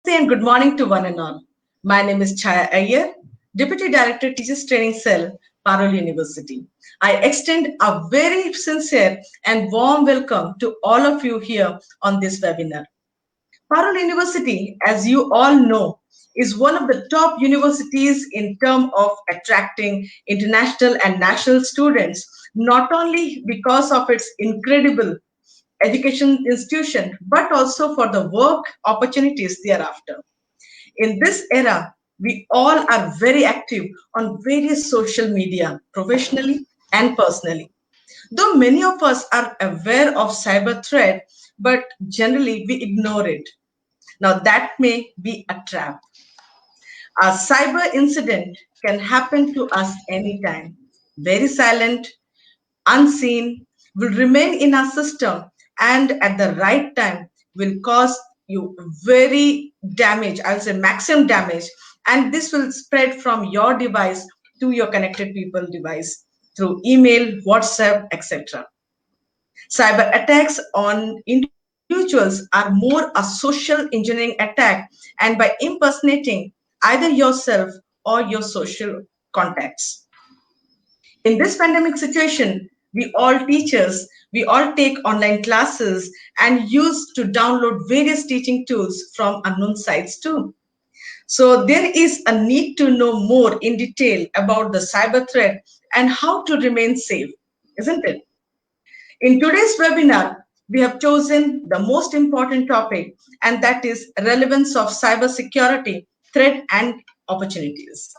And good morning to one and all. My name is Chaya Iyer, Deputy Director Teachers Training Cell, Parul University. I extend a very sincere and warm welcome to all of you here on this webinar. Parul University, as you all know, is one of the top universities in terms of attracting international and national students, not only because of its incredible education institution, but also for the work opportunities thereafter. In this era, we all are very active on various social media, professionally and personally. Though many of us are aware of cyber threat, but generally we ignore it. Now that may be a trap. A cyber incident can happen to us anytime. Very silent, unseen, will remain in our system and at the right time will cause you very damage, I will say maximum damage, and this will spread from your device to your connected people device through email, WhatsApp, etc. Cyber attacks on individuals are more a social engineering attack and by impersonating either yourself or your social contacts. In this pandemic situation, we all teachers, we all take online classes and use to download various teaching tools from unknown sites too. So there is a need to know more in detail about the cyber threat and how to remain safe, isn't it? In today's webinar, we have chosen the most important topic, and that is relevance of cybersecurity, threat and opportunities.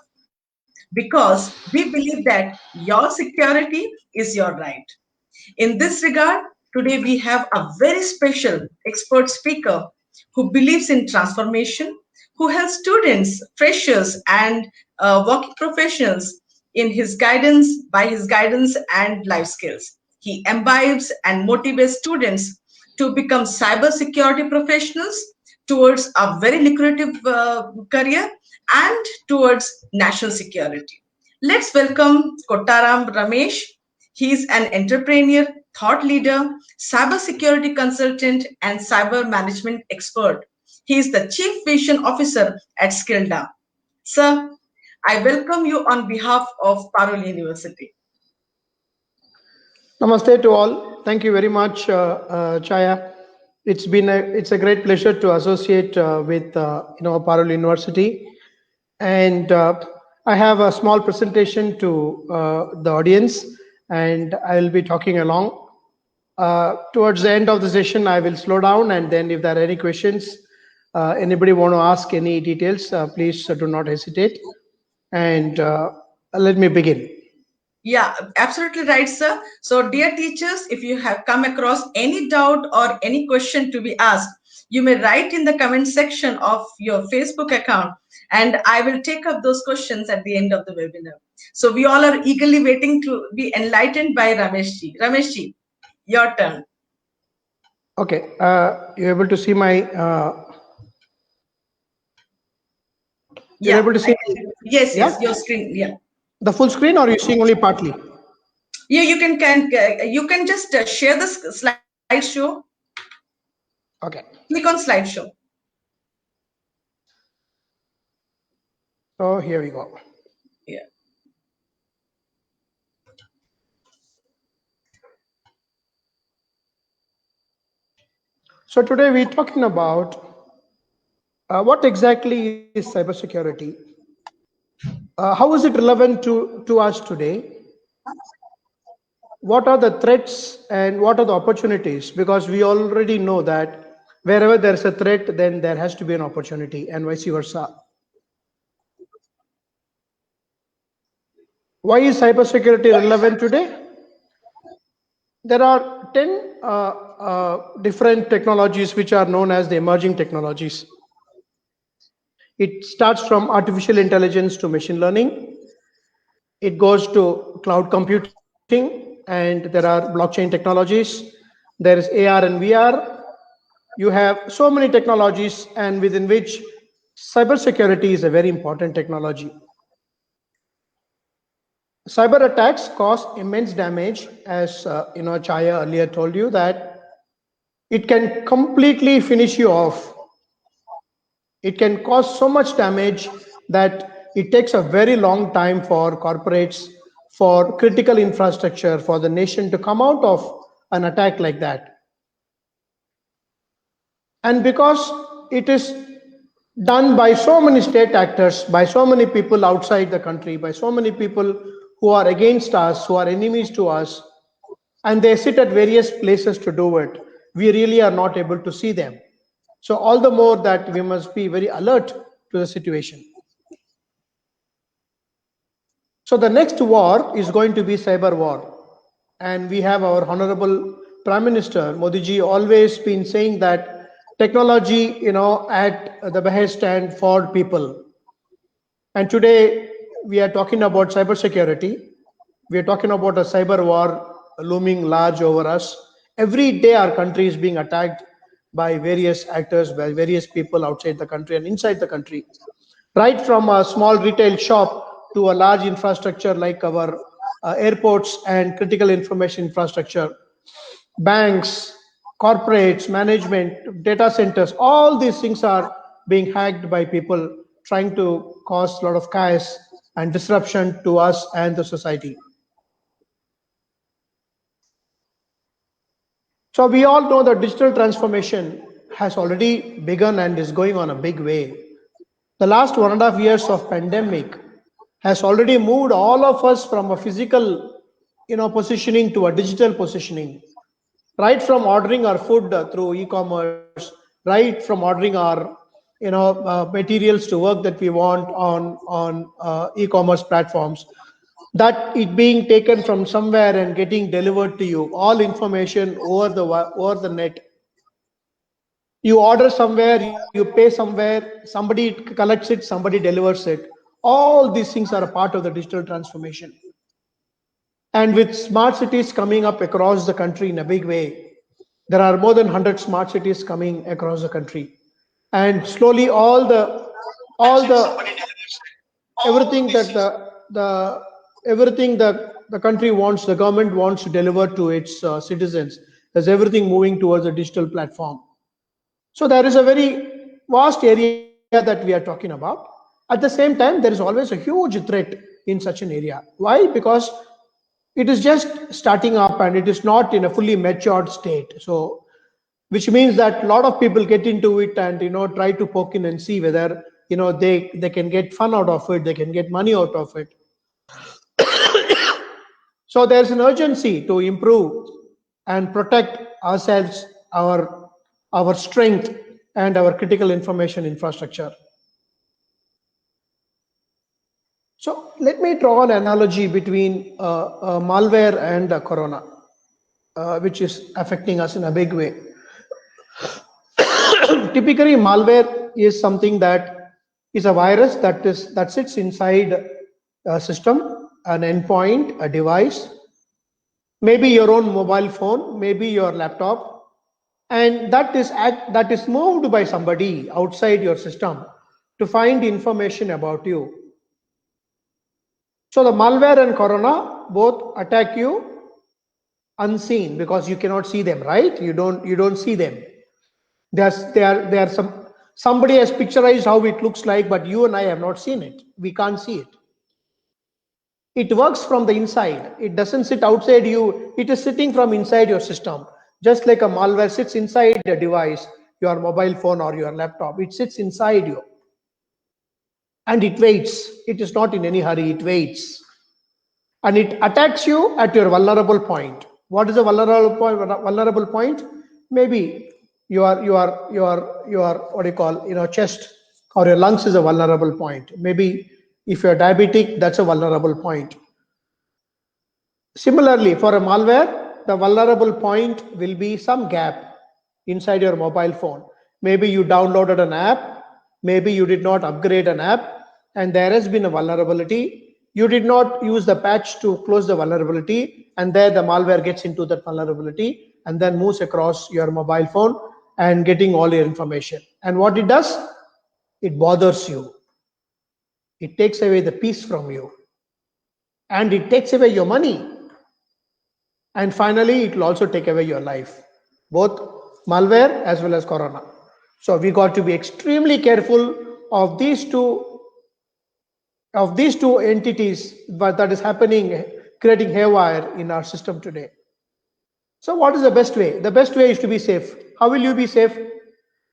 Because we believe that your security is your right. In this regard, today we have a very special expert speaker who believes in transformation, who helps students, freshers, and working professionals in his guidance by his guidance and life skills. He imbibes and motivates students to become cybersecurity professionals towards a very lucrative career and towards national security. Let's welcome Kottaram Ramesh. He is an entrepreneur, thought leader, cybersecurity consultant, and cyber management expert. He is the Chief Vision Officer at Skilda. Sir, I welcome you on behalf of Parul University. Namaste to all. Thank you very much, Chaya. It's a great pleasure to associate with Parul University, and I have a small presentation to the audience, and I will be talking along. Towards the end of the session, I will slow down, and then if there are any questions, anybody want to ask any details, please do not hesitate. And let me begin. Yeah, absolutely right, sir. So, dear teachers, if you have come across any doubt or any question to be asked, you may write in the comment section of your Facebook account, and I will take up those questions at the end of the webinar. So, we all are eagerly waiting to be enlightened by Rameshji. Rameshji, your turn. Okay, you're able to see my. You're able to see. Yes, yes, your screen. Yeah. The full screen, or you're seeing only partly? Yeah, you can just share the slideshow. Okay. Click on slideshow. So here we go. Yeah. So today we're talking about what exactly is cybersecurity. How is it relevant to us today? What are the threats and what are the opportunities? Because we already know that wherever there's a threat, then there has to be an opportunity, and vice versa. Why is cybersecurity relevant today? There are 10 different technologies which are known as the emerging technologies. It starts from artificial intelligence to machine learning. It goes to cloud computing, and there are blockchain technologies. There is AR and VR. You have so many technologies, and within which cybersecurity is a very important technology. Cyber attacks cause immense damage, as Chaya earlier told you that it can completely finish you off. It can cause so much damage that it takes a very long time for corporates, for critical infrastructure, for the nation to come out of an attack like that. And because it is done by so many state actors, by so many people outside the country, by so many people who are against us, who are enemies to us, and they sit at various places to do it, we really are not able to see them. So all the more that we must be very alert to the situation. So the next war is going to be cyber war. And we have our Honorable Prime Minister Modi ji always been saying that technology, at the behest and for people. And today we are talking about cybersecurity. We are talking about a cyber war looming large over us. Every day our country is being attacked by various actors, by various people outside the country and inside the country. Right from a small retail shop to a large infrastructure like our airports and critical information infrastructure, banks, corporates, management, data centers, all these things are being hacked by people trying to cause a lot of chaos and disruption to us and the society. So we all know that digital transformation has already begun and is going on a big way. The last 1.5 years of pandemic has already moved all of us from a physical, positioning to a digital positioning. Right from ordering our food through e-commerce, right from ordering our, materials to work that we want on e-commerce platforms, that it being taken from somewhere and getting delivered to you, all information over the net. You order somewhere, you pay somewhere, somebody collects it, somebody delivers it. All these things are a part of the digital transformation. And with smart cities coming up across the country in a big way, there are more than 100 smart cities coming across the country. And slowly all the everything that everything that the country wants, the government wants to deliver to its citizens, there's everything moving towards a digital platform. So there is a very vast area that we are talking about. At the same time, there is always a huge threat in such an area. Why? Because it is just starting up and it is not in a fully matured state. So, which means that a lot of people get into it and try to poke in and see whether they can get fun out of it, they can get money out of it. So there's an urgency to improve and protect ourselves, our strength, and our critical information infrastructure. So let me draw an analogy between malware and corona, which is affecting us in a big way. Typically, malware is something that is a virus that sits inside a system, an endpoint, a device, maybe your own mobile phone, maybe your laptop, and that is moved by somebody outside your system to find information about you. So the malware and corona both attack you unseen because you cannot see them, right? You don't see them. Somebody has picturized how it looks like, but you and I have not seen it. We can't see it. It works from the inside. It doesn't sit outside you. It is sitting from inside your system. Just like a malware sits inside a device, your mobile phone or your laptop, it sits inside you. And it waits. It is not in any hurry. It waits. And it attacks you at your vulnerable point. What is a vulnerable point? Vulnerable point? Maybe your what do you call, chest or your lungs is a vulnerable point. Maybe if you're diabetic, that's a vulnerable point. Similarly, for a malware, the vulnerable point will be some gap inside your mobile phone. Maybe you downloaded an app, maybe you did not upgrade an app, and there has been a vulnerability. You did not use the patch to close the vulnerability, and there the malware gets into that vulnerability and then moves across your mobile phone and getting all your information. And what it does, it bothers you. It takes away the peace from you, and it takes away your money. And finally, it will also take away your life, both malware as well as corona. So we got to be extremely careful of these two entities, but that is happening, creating haywire in our system today. So what is the best way? The best way is to be safe. How will you be safe?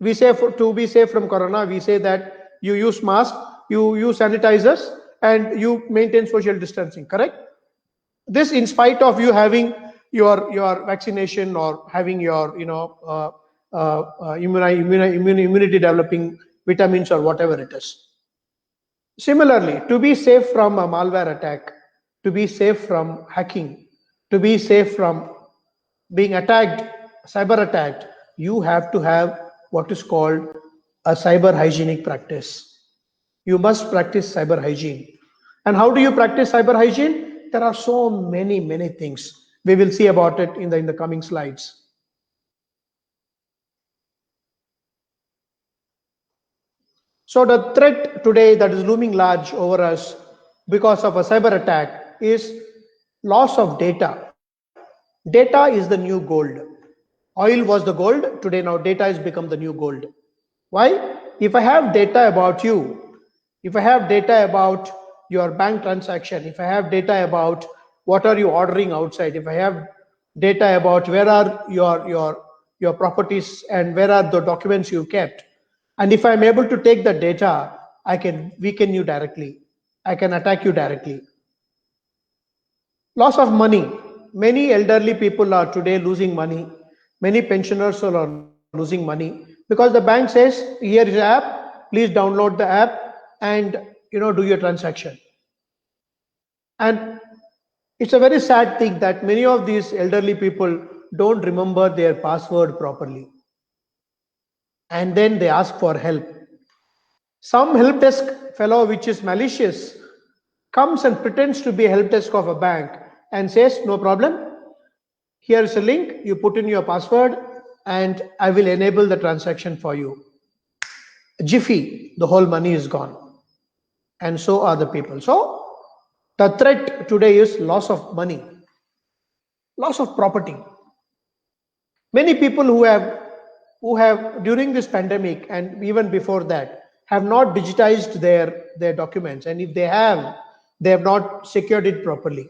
We say to be safe from corona, we say that you use mask, you use sanitizers, and you maintain social distancing, correct? This in spite of you having your vaccination or having your immunity developing vitamins or whatever it is. Similarly, to be safe from a malware attack, to be safe from hacking, to be safe from being attacked, cyber attacked, you have to have what is called a cyber hygienic practice. You must practice cyber hygiene. And how do you practice cyber hygiene? There are so many things. We will see about it in the coming slides. So the threat today that is looming large over us because of a cyber attack is loss of data. Data is the new gold. Oil was the gold. Today now data has become the new gold. Why? If I have data about you, if I have data about your bank transaction, if I have data about what are you ordering outside, if I have data about where are your properties and where are the documents you kept, and if I'm able to take the data, I can weaken you directly. I can attack you directly. Loss of money. Many elderly people are today losing money. Many pensioners are losing money because the bank says, here is an app, please download the app and do your transaction. And it's a very sad thing that many of these elderly people don't remember their password properly. And then they ask for help. Some help desk fellow, which is malicious, comes and pretends to be a help desk of a bank and says, no problem, here is a link, you put in your password and I will enable the transaction for you. Jiffy, the whole money is gone. And so are the people. So the threat today is loss of money, loss of property. Many people who have during this pandemic and even before that have not digitized their documents, and if they have not secured it properly,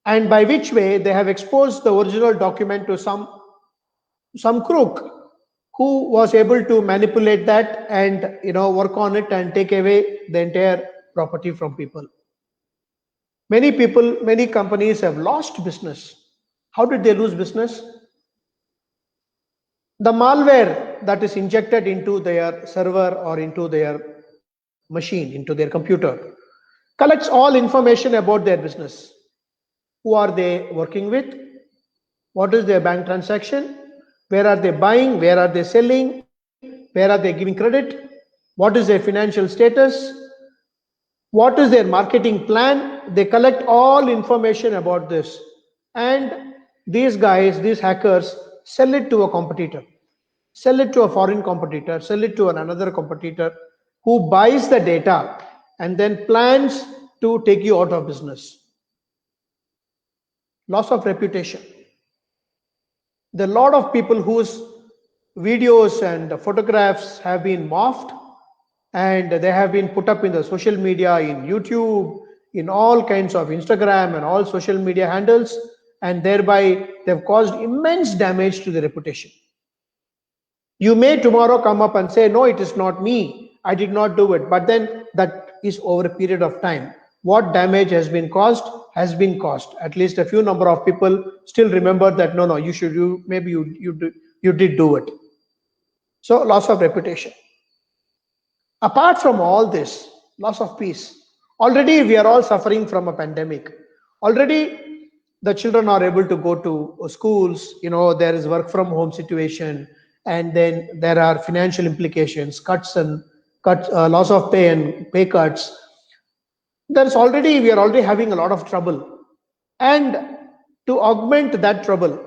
and by which way they have exposed the original document to some crook who was able to manipulate that and work on it and take away the entire property from people. Many companies have lost business. How did they lose business? The malware that is injected into their server or into their machine, into their computer, collects all information about their business. Who are they working with? What is their bank transaction? Where are they buying? Where are they selling? Where are they giving credit? What is their financial status? What is their marketing plan? They collect all information about this. And these guys, these hackers, sell it to a competitor, sell it to a foreign competitor, sell it to another competitor who buys the data and then plans to take you out of business. Loss of reputation. There are a lot of people whose videos and photographs have been morphed and they have been put up in the social media, in YouTube, in all kinds of Instagram and all social media handles, and thereby they've caused immense damage to the reputation. You may tomorrow come up and say, no, it is not me, I did not do it, but then that is over a period of time. What damage has been caused has been caused. At least a few number of people still remember that no, maybe you did do it. So loss of reputation. Apart from all this, loss of peace. Already we are all suffering from a pandemic. Already the children are able to go to schools, there is work from home situation, and then there are financial implications, loss of pay and pay cuts. We are already having a lot of trouble. And to augment that trouble,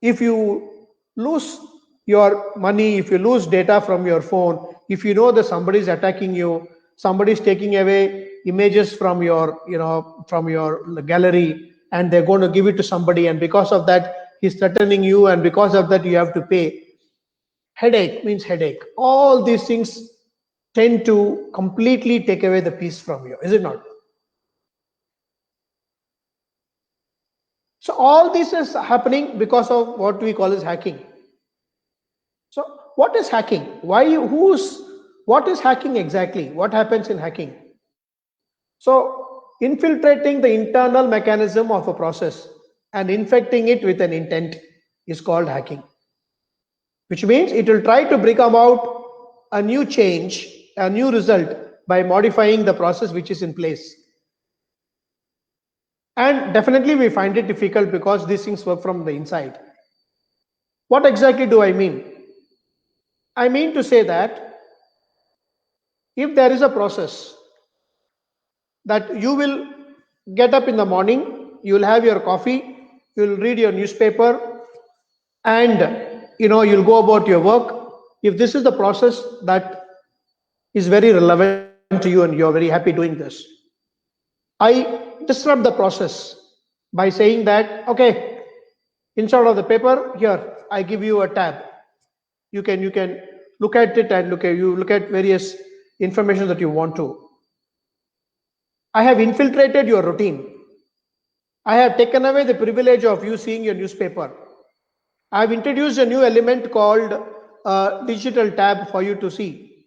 if you lose your money, if you lose data from your phone, if you know that somebody is attacking you, somebody is taking away images from your gallery and they're going to give it to somebody, and because of that he's threatening you, and because of that you have to pay. Headache means headache. All these things tend to completely take away the peace from you, is it not? So all this is happening because of what we call as hacking. So what is hacking? What is hacking exactly? What happens in hacking? So infiltrating the internal mechanism of a process and infecting it with an intent is called hacking, which means it will try to bring about a new change, a new result by modifying the process which is in place. And definitely we find it difficult because these things work from the inside. What exactly do I mean? I mean to say that if there is a process that you will get up in the morning, you will have your coffee, you will read your newspaper, and you'll go about your work. If this is the process that is very relevant to you and you're very happy doing this, I disrupt the process by saying that, okay, instead of the paper, here I give you a tab. You can look at it and look at various information that you want to. I have infiltrated your routine. I have taken away the privilege of you seeing your newspaper. I have introduced a new element called a digital tab for you to see.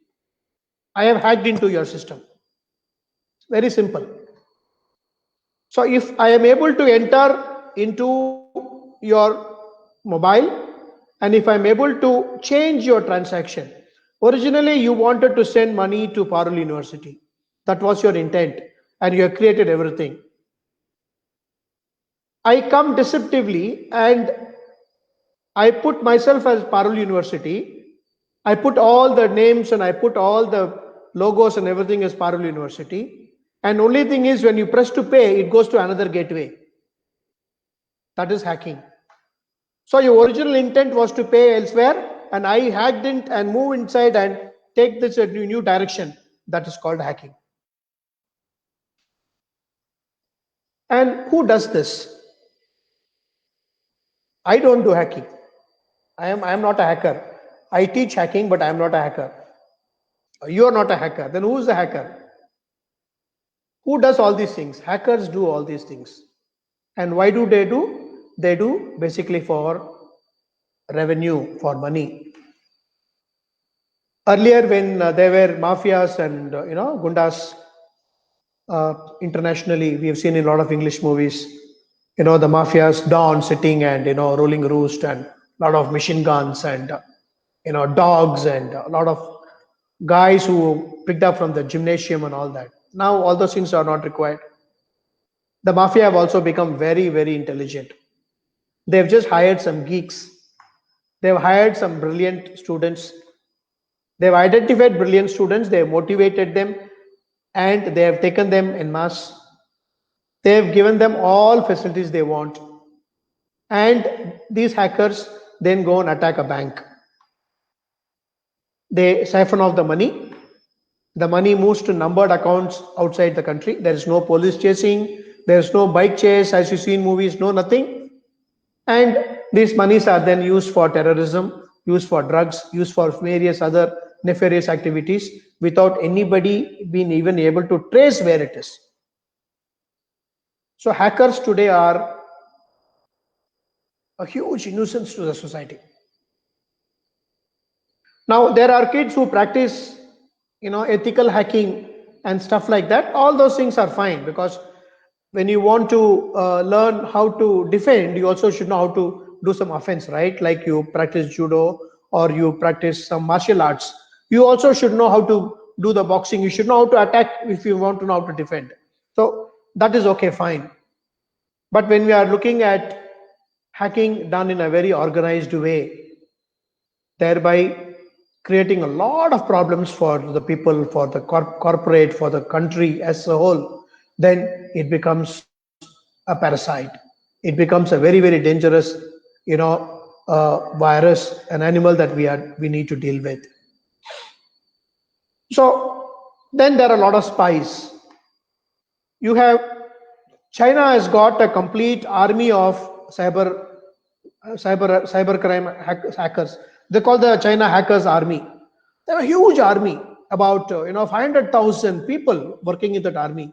I have hacked into your system. Very simple. So if I am able to enter into your mobile and if I'm able to change your transaction, originally you wanted to send money to Parul University. That was your intent and you have created everything. I come deceptively and I put myself as Parul University. I put all the names and I put all the logos and everything as Parul University. And only thing is when you press to pay, it goes to another gateway. That is hacking. So your original intent was to pay elsewhere and I hacked it and move inside and take this a new direction. That is called hacking. And who does this? I don't do hacking. I am not a hacker. I teach hacking, but I am not a hacker. You are not a hacker. Then who is the hacker? Who does all these things? Hackers do all these things. And why do they do? They do basically for revenue, for money. Earlier, when there were mafias and gundas internationally, we have seen in a lot of English movies. The mafias Don sitting and rolling roost and a lot of machine guns and dogs and a lot of guys who picked up from the gymnasium and all that. Now all those things are not required. The mafia have also become very, very intelligent. They've just hired some geeks. They've hired some brilliant students. They've identified brilliant students. They've motivated them and they have taken them en masse. They've given them all facilities they want. And these hackers then go and attack a bank. They siphon off the money. The money moves to numbered accounts outside the country. There is no police chasing. There is no bike chase as you see in movies, no nothing. And these monies are then used for terrorism, used for drugs, used for various other nefarious activities without anybody being even able to trace where it is. So hackers today are a huge nuisance to the society. Now there are kids who practice ethical hacking and stuff like that. All those things are fine because when you want to learn how to defend, you also should know how to do some offense, right? Like you practice judo or you practice some martial arts. You also should know how to do the boxing. You should know how to attack if you want to know how to defend. So that is okay, fine. But when we are looking at hacking done in a very organized way, thereby creating a lot of problems for the people, for the corporate, for the country as a whole, then it becomes a parasite. It becomes a very, very dangerous, virus, an animal that we need to deal with. So then there are a lot of spies. You have China has got a complete army of cybercrime hackers. They call the China hackers army. They have a huge army, about 500,000 people working in that army.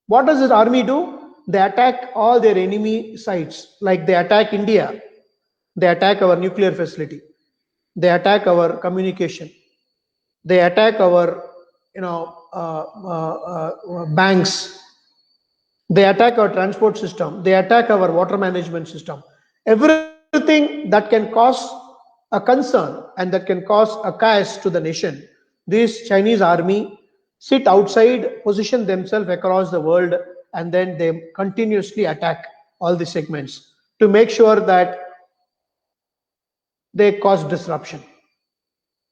What does this army do? They attack all their enemy sites, like they attack India, they attack our nuclear facility, they attack our communication, they attack our banks, they attack our transport system, they attack our water management system. Everything that can cause a concern and that can cause a chaos to the nation, this Chinese army sit outside, position themselves across the world, and then they continuously attack all the segments to make sure that they cause disruption.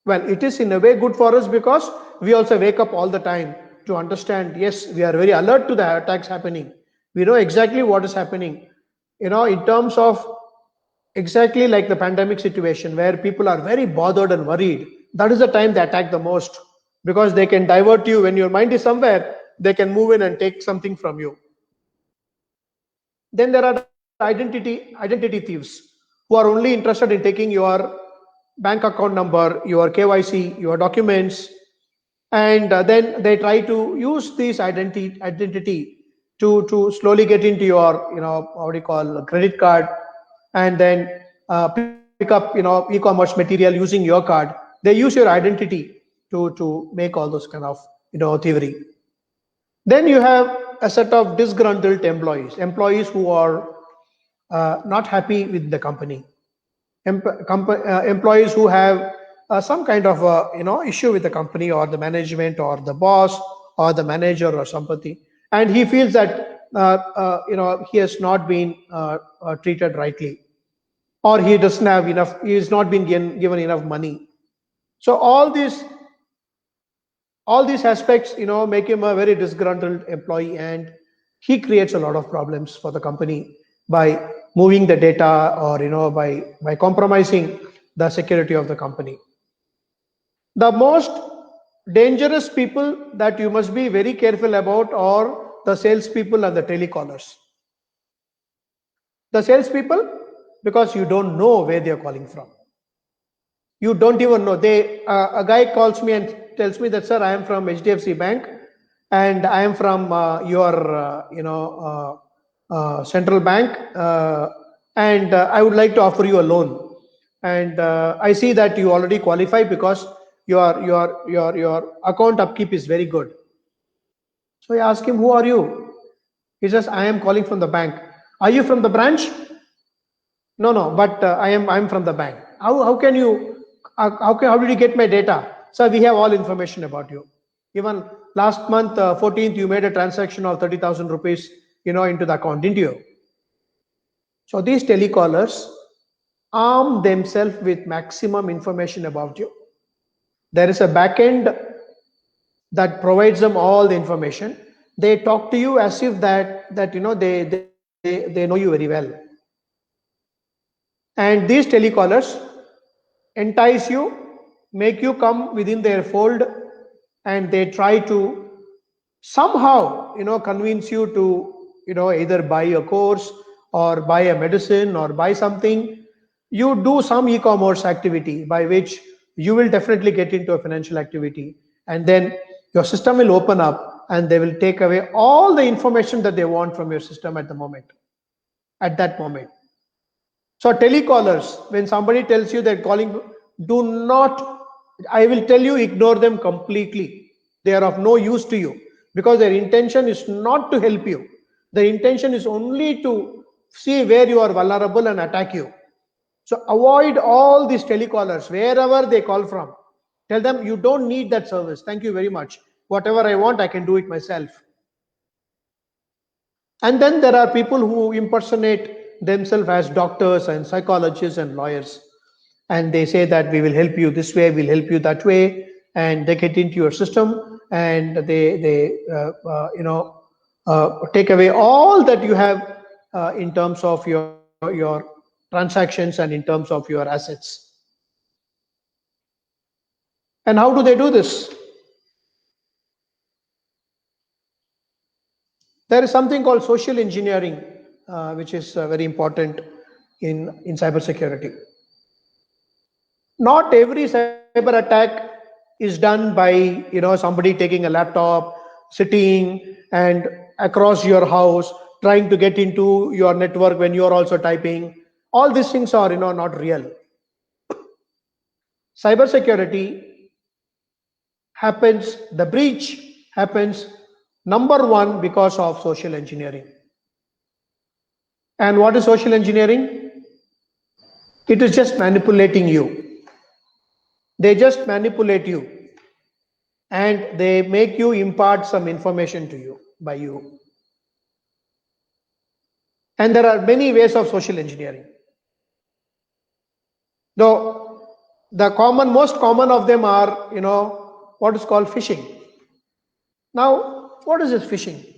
Well, it is in a way good for us because we also wake up all the time to understand, yes, we are very alert to the attacks happening. We know exactly what is happening, in terms of exactly like the pandemic situation where people are very bothered and worried. That is the time they attack the most because they can divert you when your mind is somewhere, they can move in and take something from you. Then there are identity thieves who are only interested in taking your bank account number, your KYC, your documents, and then they try to use this identity to slowly get into your what do you call a credit card, and then pick up e-commerce material using your card. They use your identity to make all those kind of thievery. Then you have a set of disgruntled employees who are not happy with the company, employees who have some kind of issue with the company or the management or the boss or the manager or somebody, and he feels that he has not been treated rightly, or he doesn't have enough, he is not been given enough money. So all these aspects make him a very disgruntled employee, and he creates a lot of problems for the company by moving the data or by compromising the security of the company. The most dangerous people that you must be very careful about are the salespeople and the telecallers. The salespeople, because you don't know where they are calling from. You don't even know. A guy calls me and tells me that, sir, I am from HDFC Bank and I am from your central bank, and I would like to offer you a loan. And I see that you already qualify because your account upkeep is very good. So I ask him, who are you? He says, I am calling from the bank. Are you from the branch? No, but I'm from the bank. How can you? How did you get my data? Sir, we have all information about you. Even last month, 14th, you made a transaction of 30,000 rupees, into the account, didn't you? So these telecallers arm themselves with maximum information about you. There is a backend that provides them all the information. They talk to you as if that they know you very well. And these telecallers entice you, make you come within their fold, and they try to somehow convince you to either buy a course or buy a medicine or buy something. You do some e-commerce activity by which you will definitely get into a financial activity, and then your system will open up and they will take away all the information that they want from your system at that moment. So telecallers, when somebody tells you they're calling, do not, I will tell you, ignore them completely. They are of no use to you because their intention is not to help you. Their intention is only to see where you are vulnerable and attack you. So avoid all these telecallers, wherever they call from. Tell them you don't need that service. Thank you very much. Whatever I want, I can do it myself. And then there are people who impersonate themselves as doctors and psychologists and lawyers. And they say that we will help you this way, we'll help you that way. And they get into your system and they take away all that you have in terms of your transactions and in terms of your assets. And how do they do this? There is something called social engineering, which is very important in cybersecurity. Not every cyber attack is done by somebody taking a laptop, sitting and across your house, trying to get into your network when you are also typing. All these things are not real. Cybersecurity happens, the breach happens, number one, because of social engineering. And what is social engineering? It is just manipulating you. They just manipulate you and they make you impart some information to you by you. And there are many ways of social engineering. Though the most common of them are, what is called phishing. Now, what is this phishing?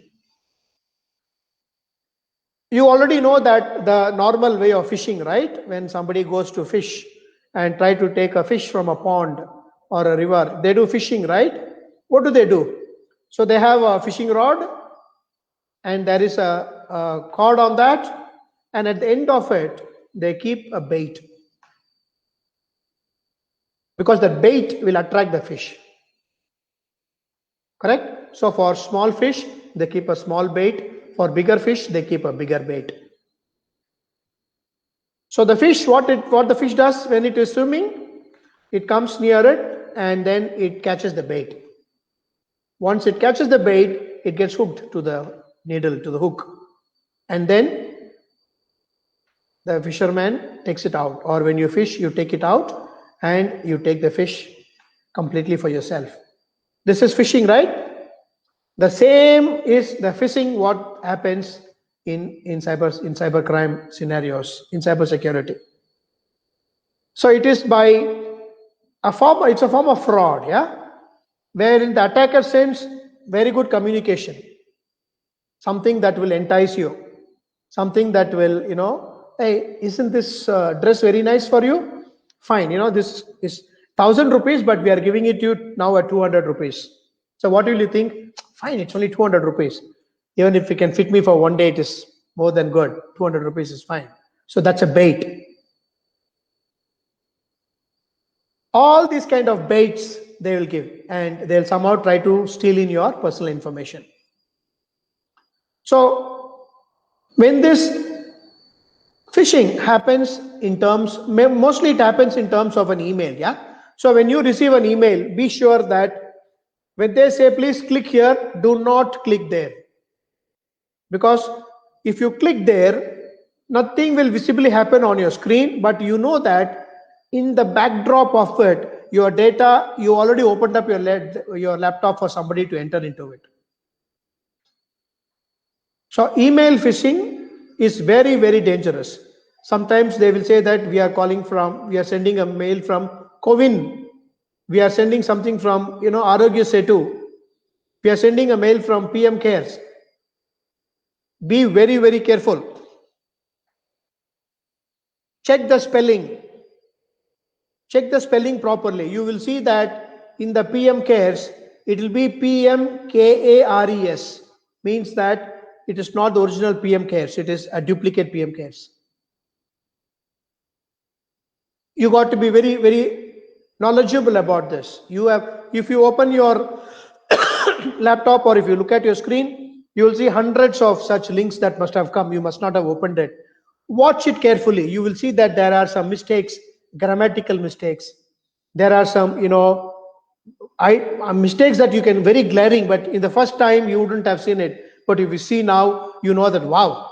You already know that the normal way of fishing, right? When somebody goes to fish and try to take a fish from a pond or a river, they do fishing, right? What do? So they have a fishing rod and there is a cord on that, and at the end of it, they keep a bait because the bait will attract the fish. Correct? So for small fish, they keep a small bait. For bigger fish, they keep a bigger bait. So the fish, what the fish does when it is swimming, it comes near it and then it catches the bait. Once it catches the bait, it gets hooked to the needle, to the hook. And then the fisherman takes it out. Or when you fish, you take it out and you take the fish completely for yourself. This is fishing, right? The same is the phishing what happens in cyber crime scenarios, in cyber security. So it is by it's a form of fraud, yeah, wherein the attacker sends very good communication, something that will entice you, something that will, hey, isn't this dress very nice for you? Fine, this is 1,000 rupees, but we are giving it to you now at 200 rupees. So what will you think? Fine, it's only 200 rupees. Even if it can fit me for one day, it is more than good. 200 rupees is fine. So that's a bait. All these kind of baits they will give, and they'll somehow try to steal in your personal information. So when this phishing happens in terms, mostly it happens in terms of an email, yeah. So when you receive an email, be sure that when they say please click here, do not click there, because if you click there, nothing will visibly happen on your screen, but you know that in the backdrop of it, your data, you already opened up your laptop for somebody to enter into it. So email phishing is very, very dangerous. Sometimes they will say that we are sending a mail from Cowin. We are sending something from, Arogya Setu. We are sending a mail from PM Cares. Be very, very careful. Check the spelling. Check the spelling properly. You will see that in the PM Cares, it will be PMKARES. Means that it is not the original PM Cares. It is a duplicate PM Cares. You got to be very, very knowledgeable about this. If you open your laptop or if you look at your screen, you will see hundreds of such links that must have come. You must not have opened it. Watch it carefully. You will see that there are some mistakes, grammatical mistakes. There are some, mistakes that you can very glaring, but in the first time you wouldn't have seen it. But if you see now, you know that, wow,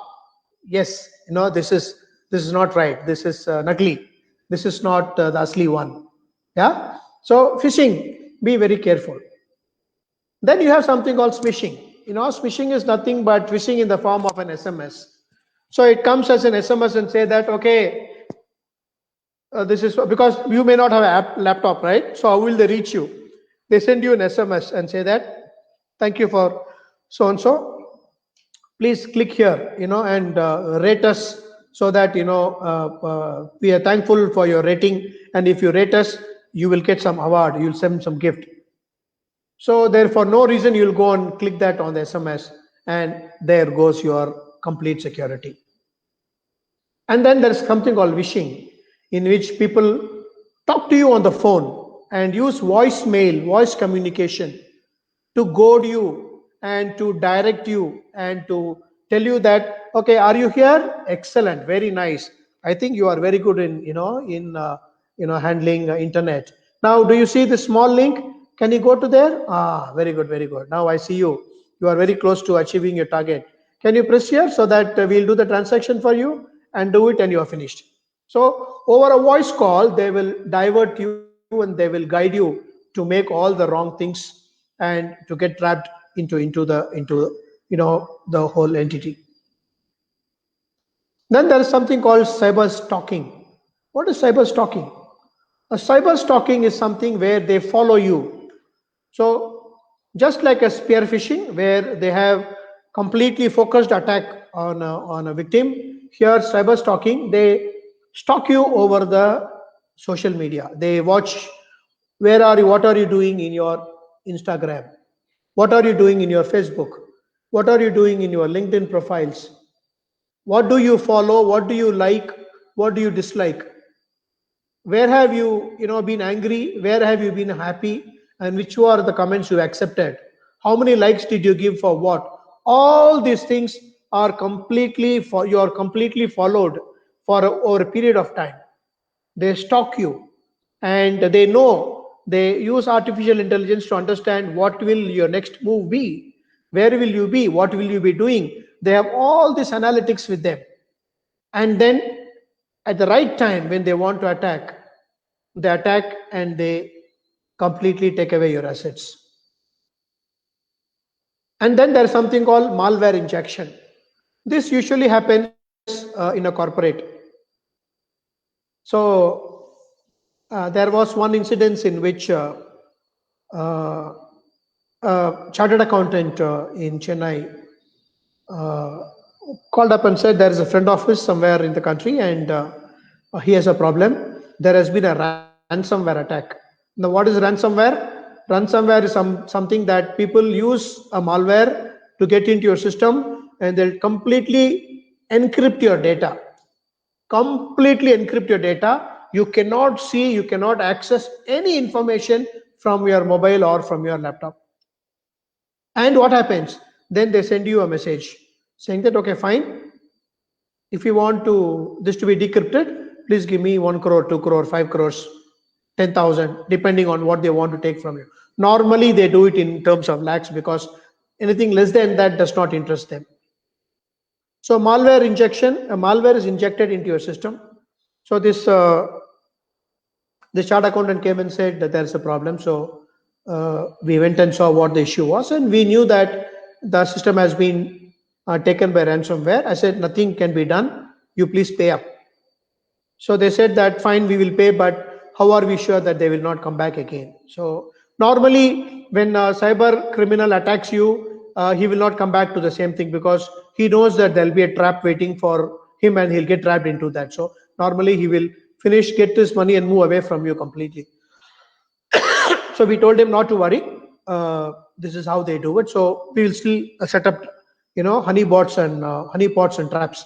yes, this is not right. This is nagli. This is not the asli one. Yeah. So phishing, be very careful. Then you have something called smishing. Smishing is nothing but phishing in the form of an SMS. So it comes as an SMS and say that, okay, this is because you may not have a laptop, right? So how will they reach you? They send you an SMS and say that, thank you for so and so. Please click here, and rate us so that, we are thankful for your rating. And if you rate us, you will get some award. You'll send some gift. So therefore, no reason you'll go and click that on the SMS, and there goes your complete security. And then there's something called wishing, in which people talk to you on the phone and use voicemail, voice communication to goad you and to direct you and to tell you that, okay, are you here? Excellent, very nice. I think you are very good in handling internet. Now, do you see the small link? Can you go to there? Ah, very good, very good. Now I see you. You are very close to achieving your target. Can you press here so that we'll do the transaction for you and do it and you are finished. So over a voice call, they will divert you and they will guide you to make all the wrong things and to get trapped into the whole entity. Then there is something called cyber stalking. What is cyber stalking? A cyber stalking is something where they follow you. So just like a spear phishing, where they have completely focused attack on a victim, here cyber stalking, they stalk you over the social media. They watch where are you, what are you doing in your Instagram, what are you doing in your Facebook, what are you doing in your LinkedIn profiles, what do you follow, what do you like, what do you dislike, where have you been angry, where have you been happy, and which are the comments you accepted, how many likes did you give for what. All these things are you are completely followed over a period of time. They stalk you and they know, they use artificial intelligence to understand what will your next move be, where will you be, what will you be doing. They have all these analytics with them, and then at the right time when they want to attack, they attack and they completely take away your assets. And then there's something called malware injection. This usually happens in a corporate. So there was one incident in which a chartered accountant in Chennai called up and said there is a friend of his somewhere in the country and he has a problem. There has been a ransomware attack. Now, what is ransomware? Ransomware is something that people use a malware to get into your system and they'll completely encrypt your data. Completely encrypt your data. You cannot see, you cannot access any information from your mobile or from your laptop. And what happens? Then they send you a message saying that, okay, fine. If you want this to be decrypted, please give me 1 crore, 2 crore, 5 crores, 10,000, depending on what they want to take from you. Normally, they do it in terms of lakhs because anything less than that does not interest them. So malware injection, a malware is injected into your system. So this chart accountant came and said that there's a problem. So we went and saw what the issue was, and we knew that the system has been taken by ransomware. I said, nothing can be done. You please pay up. So they said that fine, we will pay, but how are we sure that they will not come back again? So normally when a cyber criminal attacks you, he will not come back to the same thing because he knows that there'll be a trap waiting for him and he'll get trapped into that. So normally he will finish, get his money and move away from you completely. So we told him not to worry. This is how they do it. So we will still set up, honeypots and traps.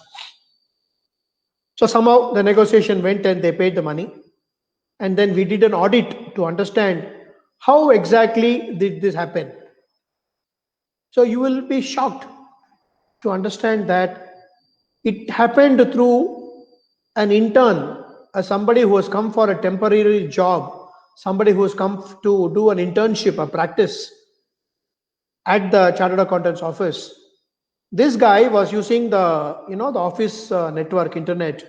So somehow the negotiation went and they paid the money. And then we did an audit to understand how exactly did this happen. So you will be shocked to understand that it happened through an intern, somebody who has come for a temporary job, somebody who has come to do an internship, a practice at the chartered accountant's office. This guy was using the office network internet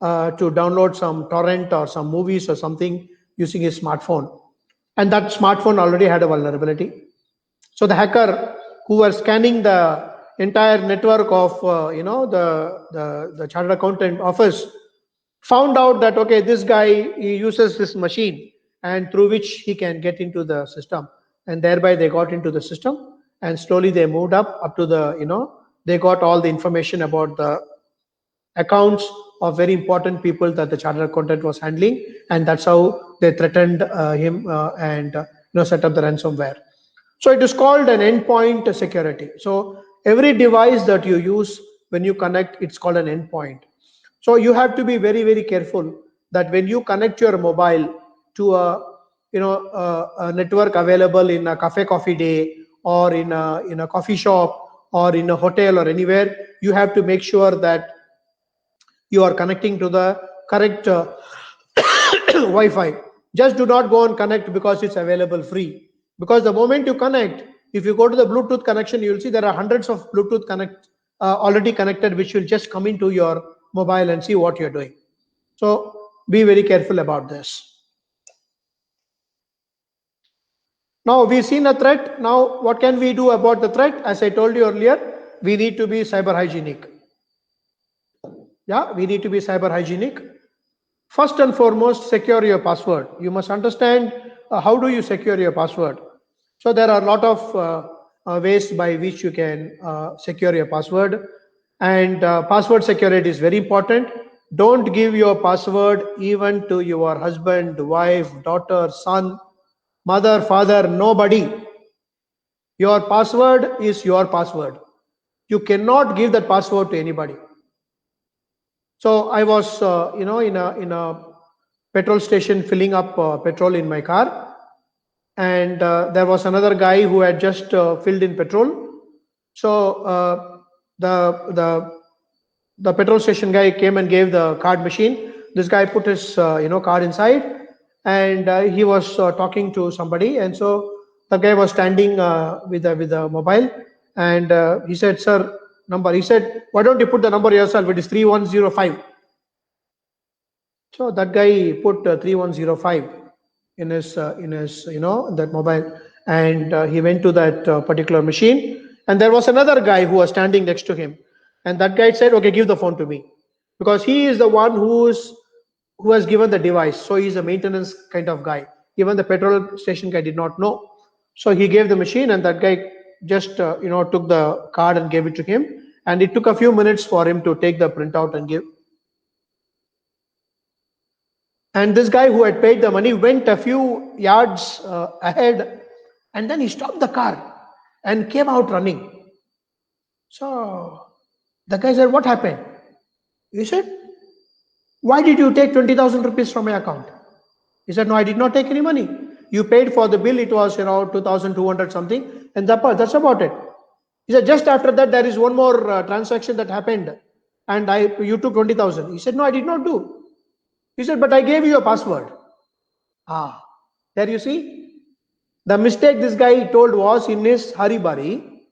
to download some torrent or some movies or something using his smartphone, and that smartphone already had a vulnerability. So the hacker who was scanning the entire network of the chartered accountant office found out that, okay, this guy, he uses this machine and through which he can get into the system, and thereby they got into the system and slowly they moved up to the they got all the information about the accounts of very important people that the chartered accountant was handling, and that's how they threatened him and set up the ransomware. So it is called an endpoint security. So every device that you use when you connect, it's called an endpoint. So you have to be very, very careful that when you connect your mobile, to a network available in a cafe coffee day, or in a coffee shop, or in a hotel, or anywhere. You have to make sure that you are connecting to the correct Wi-Fi. Just do not go and connect because it's available free. Because the moment you connect, if you go to the Bluetooth connection, you will see there are hundreds of Bluetooth already connected, which will just come into your mobile and see what you're doing. So be very careful about this. Now we've seen a threat. Now what can we do about the threat? As I told you earlier, we need to be cyber hygienic. Yeah, we need to be cyber hygienic. First and foremost, secure your password. You must understand how do you secure your password. So there are a lot of ways by which you can secure your password, and password security is very important. Don't give your password even to your husband, wife, daughter, son, mother, father, nobody. Your password is your password. You cannot give that password to anybody. So I was, in a petrol station filling up petrol in my car, and there was another guy who had just filled in petrol. So the petrol station guy came and gave the card machine. This guy put his card inside, and he was talking to somebody, and so the guy was standing with the mobile, and he said, "Sir, number." He said, "Why don't you put the number yourself? It is 3105." So that guy put 3105 in his that mobile, and he went to that particular machine, and there was another guy who was standing next to him, and that guy said, "Okay, give the phone to me," because he is the one who has given the device. So he's a maintenance kind of guy. Even the petrol station guy did not know, so he gave the machine, and that guy just took the card and gave it to him, and it took a few minutes for him to take the printout and give. And this guy who had paid the money went a few yards ahead, and then he stopped the car and came out running. So the guy said, "What happened?" He said, "Why did you take 20,000 rupees from my account?" He said, "No, I did not take any money. You paid for the bill. It was 2,200 something, and that's about it." He said, "Just after that, there is one more transaction that happened, and you took 20,000. He said, "No, I did not do." He said, "But I gave you a password." Ah, there you see. The mistake this guy told was, in his hurry-burry,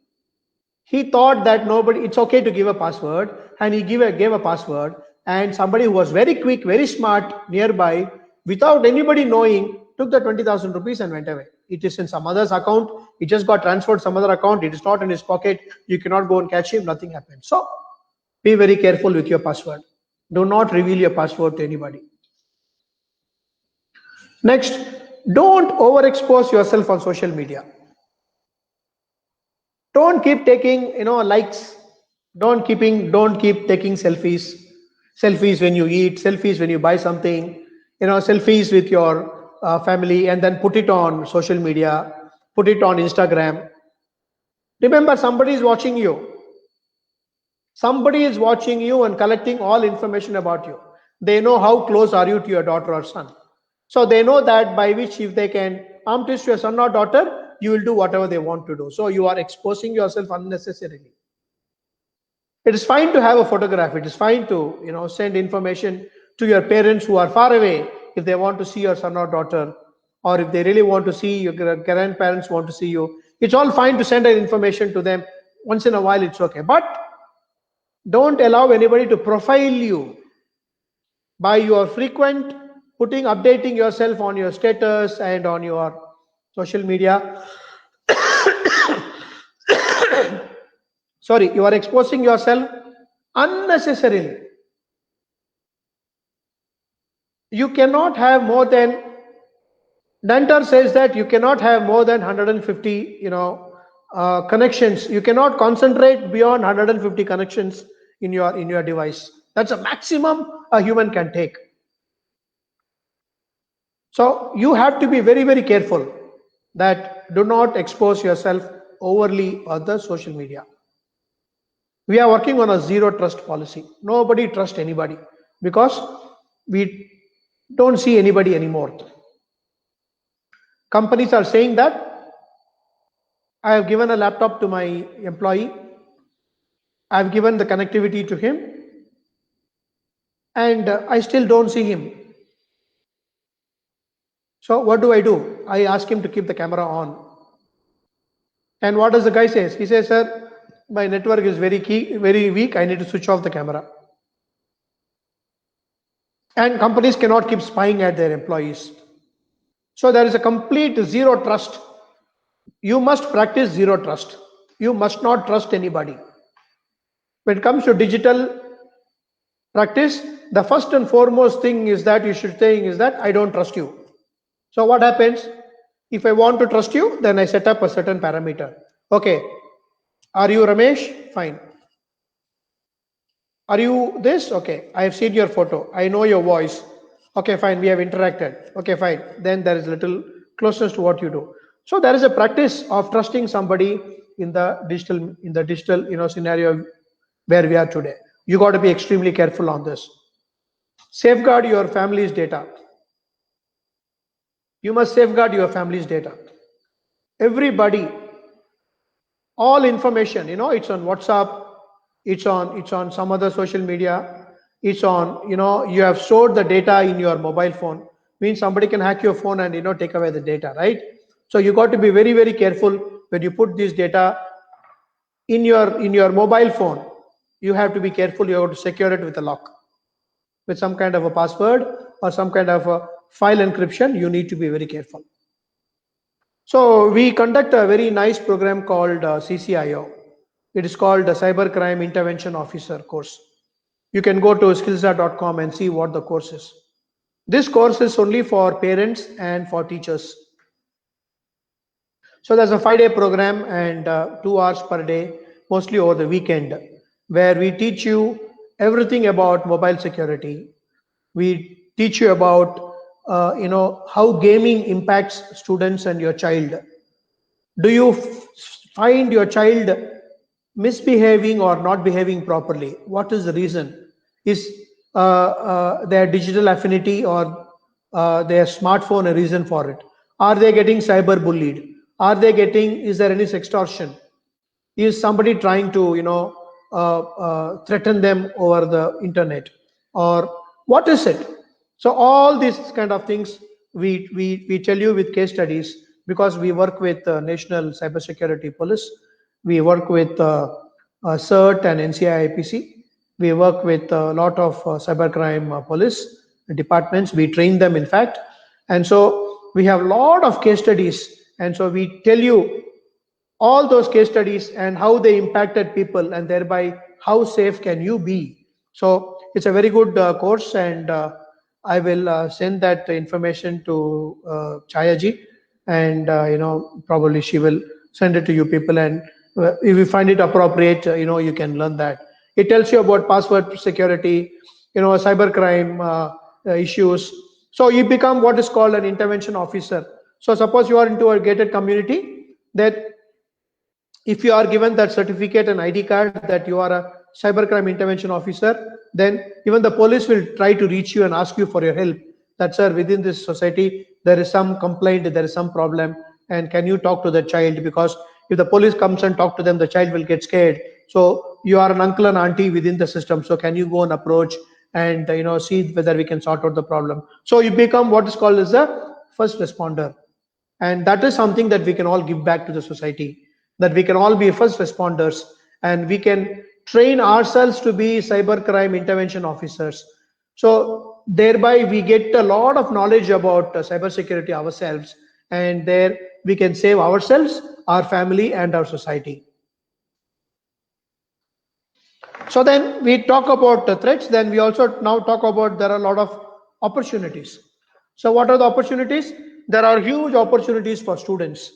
he thought that it's okay to give a password, and he gave a password, and somebody who was very quick, very smart nearby, without anybody knowing, took the 20,000 rupees and went away. It is in some other's account. It just got transferred some other account. It is not in his pocket. You cannot go and catch him. Nothing happened. So be very careful with your password. Do not reveal your password to anybody. Next, don't overexpose yourself on social media. Don't keep taking likes. Don't keep taking selfies when you eat, selfies when you buy something, selfies with your family, and then put it on social media, put it on Instagram. Remember, somebody is watching you. Somebody is watching you and collecting all information about you. They know how close are you to your daughter or son. So they know that by which, if they can arm twist your son or daughter, you will do whatever they want to do. So you are exposing yourself unnecessarily. It is fine to have a photograph. It is fine to send information to your parents who are far away if they want to see your son or daughter, or if they really want to see your grandparents want to see you. It's all fine to send that information to them once in a while. It's okay, but don't allow anybody to profile you by your frequent updating yourself on your status and on your social media. Sorry, you are exposing yourself unnecessarily. You cannot have more than, Danter says that you cannot have more than 150 connections. You cannot concentrate beyond 150 connections in your device. That's a maximum a human can take. So you have to be very, very careful that do not expose yourself overly on the social media. We are working on a zero trust policy. Nobody trusts anybody, because we don't see anybody anymore. Companies are saying that I have given a laptop to my employee, I have given the connectivity to him, and I still don't see him. So what do? I ask him to keep the camera on. And what does the guy say? He says, sir, my network is very weak. I need to switch off the camera. And companies cannot keep spying at their employees. So there is a complete zero trust. You must practice zero trust. You must not trust anybody. When it comes to digital practice, the first and foremost thing is that you should say is that I don't trust you. So what happens? If I want to trust you, then I set up a certain parameter. Okay, are you Ramesh? Fine. Are you this? Okay, I have seen your photo. I know your voice. Okay, fine. We have interacted. Okay, fine. Then there is little closeness to what you do. So there is a practice of trusting somebody in the digital scenario where we are today. You got to be extremely careful on this. Safeguard your family's data. You must safeguard your family's data. Everybody, all information, it's on WhatsApp, it's on some other social media, it's on, you have stored the data in your mobile phone, means somebody can hack your phone and take away the data, right? So you got to be very, very careful when you put this data in your mobile phone. You have to be careful. You have to secure it with a lock, with some kind of a password or some kind of a file encryption. You need to be very careful. So we conduct a very nice program called CCIO. It is called the Cybercrime Intervention Officer course. You can go to skillsa.com and see what the course is. This course is only for parents and for teachers. So there's a 5-day program and 2 hours per day, mostly over the weekend, where we teach you everything about mobile security. We teach you about how gaming impacts students and your child. Do you find your child misbehaving or not behaving properly? What is the reason? Is their digital affinity or their smartphone a reason for it? Are they getting cyber bullied? Is there any sextortion? Is somebody trying to threaten them over the internet, or what is it? So all these kind of things we tell you with case studies, because we work with National Cybersecurity Police, we work with CERT and NCI IPC, we work with a lot of cybercrime police departments. We train them, in fact, and so we have a lot of case studies, and so we tell you all those case studies and how they impacted people, and thereby how safe can you be. So it's a very good course, and I will send that information to Chayaji, and probably she will send it to you people, and if you find it appropriate, you can learn that. It tells you about password security, cybercrime issues. So you become what is called an intervention officer. So suppose you are into a gated community, that if you are given that certificate and ID card that you are a cybercrime intervention officer, then even the police will try to reach you and ask you for your help. That, sir, within this society, there is some complaint, there is some problem, and can you talk to the child? Because if the police comes and talk to them, the child will get scared. So you are an uncle and auntie within the system. So can you go and approach and see whether we can sort out the problem? So you become what is called as a first responder. And that is something that we can all give back to the society, that we can all be first responders, and we can train ourselves to be cybercrime intervention officers. So thereby we get a lot of knowledge about cybersecurity ourselves, and there we can save ourselves, our family, and our society. So then we talk about the threats, then we also now talk about there are a lot of opportunities. So what are the opportunities? There are huge opportunities for students.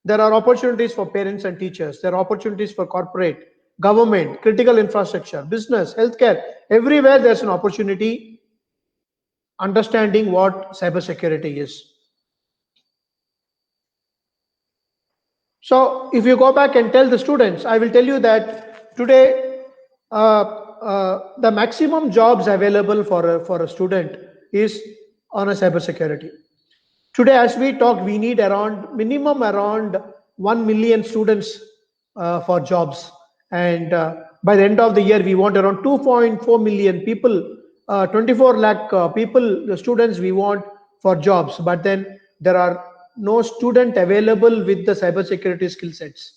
There are opportunities for parents and teachers. There are opportunities for corporate, government, critical infrastructure, business, healthcare. Everywhere there's an opportunity, understanding what cybersecurity is. So if you go back and tell the students, I will tell you that today the maximum jobs available for a student is on a cybersecurity. Today, as we talk, we need around minimum around 1 million students for jobs. And by the end of the year, we want around 2.4 million people, 24 lakh people, the students we want for jobs. But then there are no student available with the cybersecurity skill sets.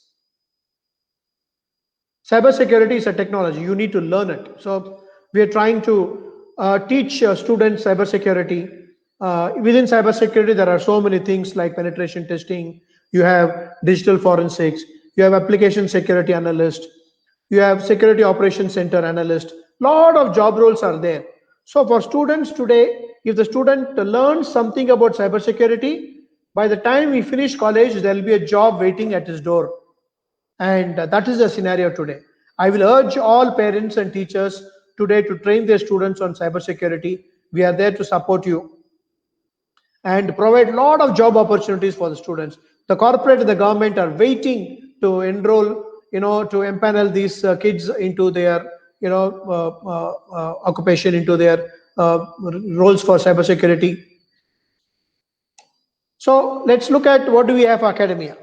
Cybersecurity is a technology. You need to learn it. So we are trying to teach students cybersecurity. Within cybersecurity, there are so many things like penetration testing. You have digital forensics. You have application security analyst. You have security operations center analyst. Lot of job roles are there. So for students today, if the student learns something about cybersecurity, by the time he finish college, there will be a job waiting at his door. And that is the scenario today. I will urge all parents and teachers today to train their students on cybersecurity. We are there to support you and provide a lot of job opportunities for the students. The corporate and the government are waiting to enroll, to empanel these kids into their, occupation, into their roles for cybersecurity. So let's look at what do we have for academia.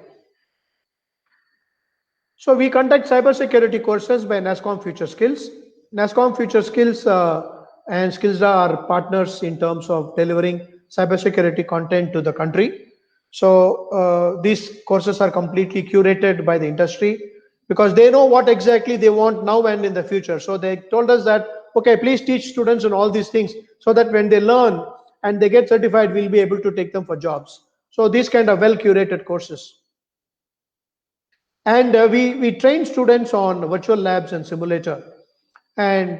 So we conduct cybersecurity courses by NASSCOM Future Skills. NASSCOM Future Skills and Skillsda are partners in terms of delivering cybersecurity content to the country. So these courses are completely curated by the industry because they know what exactly they want now and in the future. So they told us that, okay, please teach students on all these things so that when they learn and they get certified, we'll be able to take them for jobs. So these kind of well curated courses. And we train students on virtual labs and simulator. And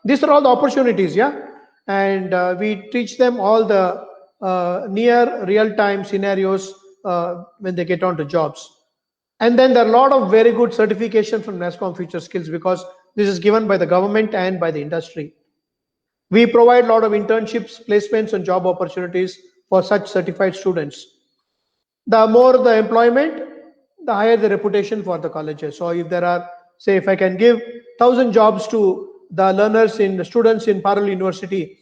these are all the opportunities, yeah? And we teach them all the near real-time scenarios when they get onto jobs. And then there are a lot of very good certification from NASSCOM Future Skills because this is given by the government and by the industry. We provide a lot of internships, placements, and job opportunities for such certified students. The more the employment, the higher the reputation for the colleges. So if there are, say, if I can give 1,000 jobs to the learners in the students in Parallel University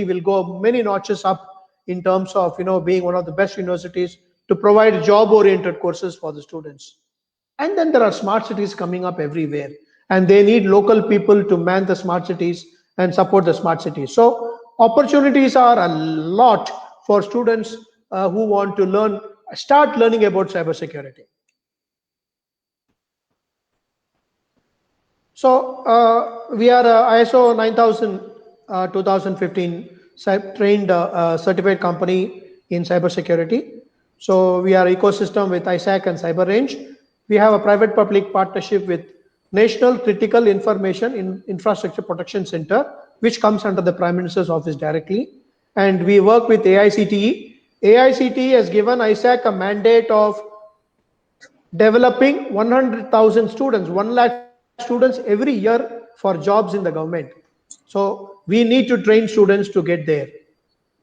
will go many notches up in terms of being one of the best universities to provide job-oriented courses for the students. And then there are smart cities coming up everywhere, and they need local people to man the smart cities and support the smart cities. So opportunities are a lot for students who want to start learning about cybersecurity. So we are ISO 9000 2015 trained certified company in cybersecurity. So we are ecosystem with ISAC and CyberRange. We have a private-public partnership with National Critical Information Infrastructure Protection Center, which comes under the Prime Minister's office directly. And we work with AICTE. AICTE has given ISAC a mandate of developing 100,000 students, 1 lakh students every year for jobs in the government. So we need to train students to get there.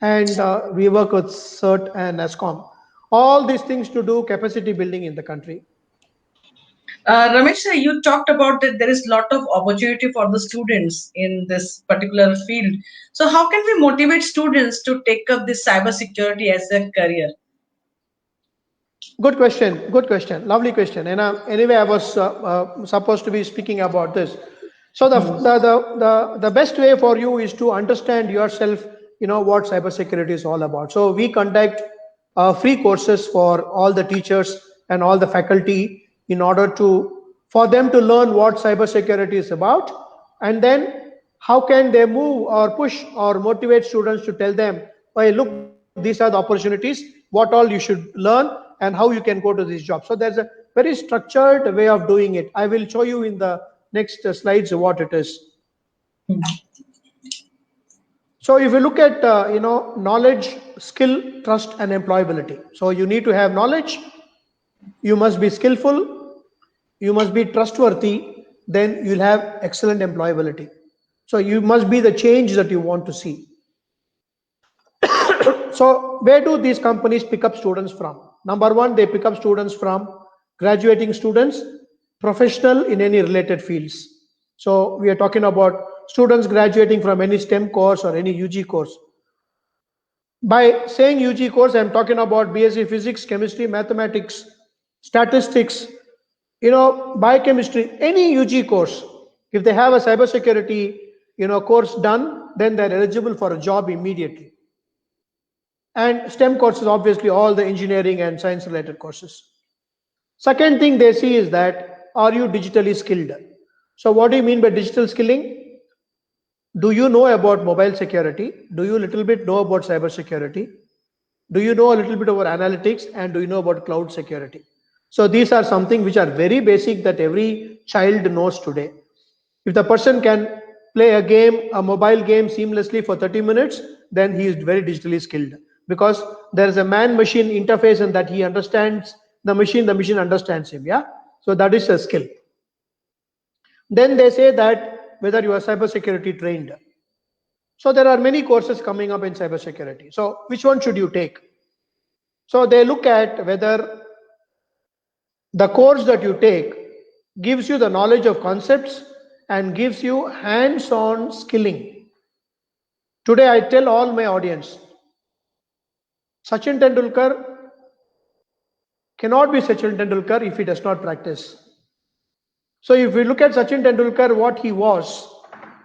And we work with CERT and NASSCOM. All these things to do capacity building in the country. Ramesh, sir, you talked about that there is a lot of opportunity for the students in this particular field. So how can we motivate students to take up this cybersecurity as their career? Good question. Good question. Lovely question. And anyway, I was supposed to be speaking about this. So the best way for you is to understand yourself, what cybersecurity is all about. So we conduct free courses for all the teachers and all the faculty in order for them to learn what cybersecurity is about, and then how can they move or push or motivate students to tell them, hey, look, these are the opportunities, what all you should learn and how you can go to these jobs. So there's a very structured way of doing it. I will show you in the next slides what it is. So if you look at knowledge, skill, trust, and employability. So you need to have knowledge, you must be skillful, you must be trustworthy, then you'll have excellent employability. So you must be the change that you want to see. So where do these companies pick up students from? Number one, they pick up students from graduating students, professional in any related fields. So we are talking about students graduating from any STEM course or any UG course. By saying UG course, I'm talking about BSc Physics, Chemistry, Mathematics, Statistics, biochemistry, any UG course. If they have a cybersecurity, course done, then they're eligible for a job immediately. And STEM courses, obviously, all the engineering and science related courses. Second thing they see is that, are you digitally skilled? So what do you mean by digital skilling? Do you know about mobile security? Do you little bit know about cyber security? Do you know a little bit about analytics? And do you know about cloud security? So these are something which are very basic that every child knows today. If the person can play a mobile game seamlessly for 30 minutes, then he is very digitally skilled, because there is a man-machine interface and that he understands the machine understands him. Yeah. So that is a skill. Then they say that whether you are cybersecurity trained. So there are many courses coming up in cybersecurity. So which one should you take? So they look at whether the course that you take gives you the knowledge of concepts and gives you hands-on skilling. Today I tell all my audience, Sachin Tendulkar cannot be Sachin Tendulkar if he does not practice. So if we look at Sachin Tendulkar, what he was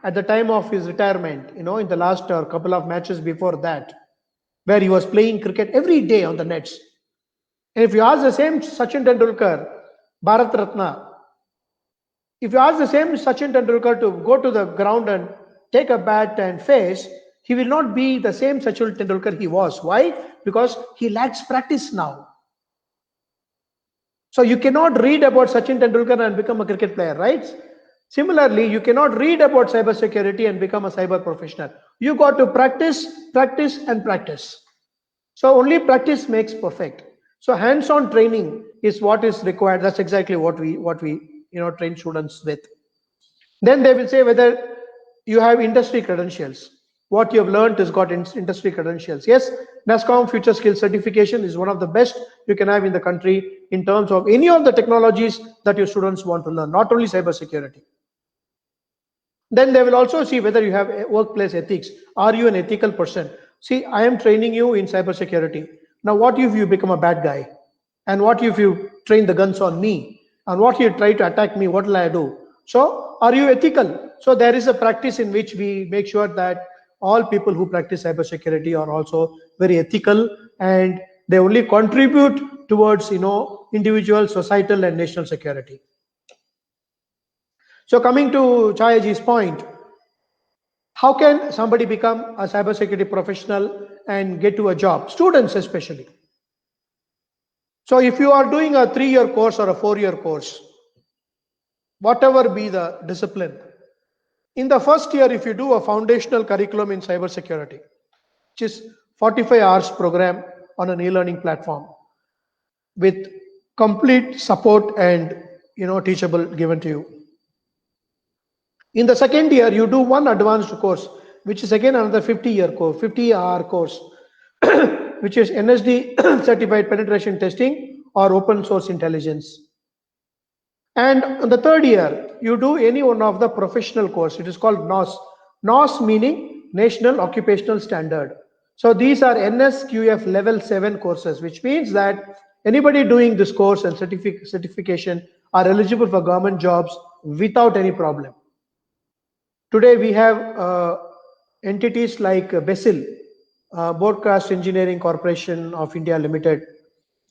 at the time of his retirement, in the last couple of matches before that, where he was playing cricket every day on the nets. And if you ask the same Sachin Tendulkar, Bharat Ratna, if you ask the same Sachin Tendulkar to go to the ground and take a bat and face, he will not be the same Sachin Tendulkar he was. Why? Because he lacks practice now. So you cannot read about Sachin Tendulkar and become a cricket player, right? Similarly, you cannot read about cybersecurity and become a cyber professional. You got to practice, practice, and practice. So only practice makes perfect. So hands-on training is what is required. That's exactly what we train students with. Then they will say whether you have industry credentials. What you have learned has got industry credentials. Yes, NASSCOM Future Skills Certification is one of the best you can have in the country in terms of any of the technologies that your students want to learn, not only cybersecurity. Then they will also see whether you have workplace ethics. Are you an ethical person? See, I am training you in cybersecurity. Now, what if you become a bad guy? And what if you train the guns on me? And what if you try to attack me? What will I do? So, are you ethical? So, there is a practice in which we make sure that all people who practice cybersecurity are also very ethical, and they only contribute towards individual, societal, and national security. So coming to Chayaji's point, how can somebody become a cybersecurity professional and get to a job? Students especially. So if you are doing a 3-year course or a 4-year course, whatever be the discipline, in the first year, if you do a foundational curriculum in cybersecurity, which is 45 hours program on an e-learning platform with complete support and teachable given to you. In the second year, you do one advanced course, which is again another 50-hour course, which is NSD certified penetration testing or open source intelligence. And in the third year, you do any one of the professional course. It is called NOS. NOS meaning National Occupational Standard. So these are NSQF level 7 courses, which means that anybody doing this course and certification are eligible for government jobs without any problem. Today we have entities like BESIL, Broadcast Engineering Corporation of India Limited,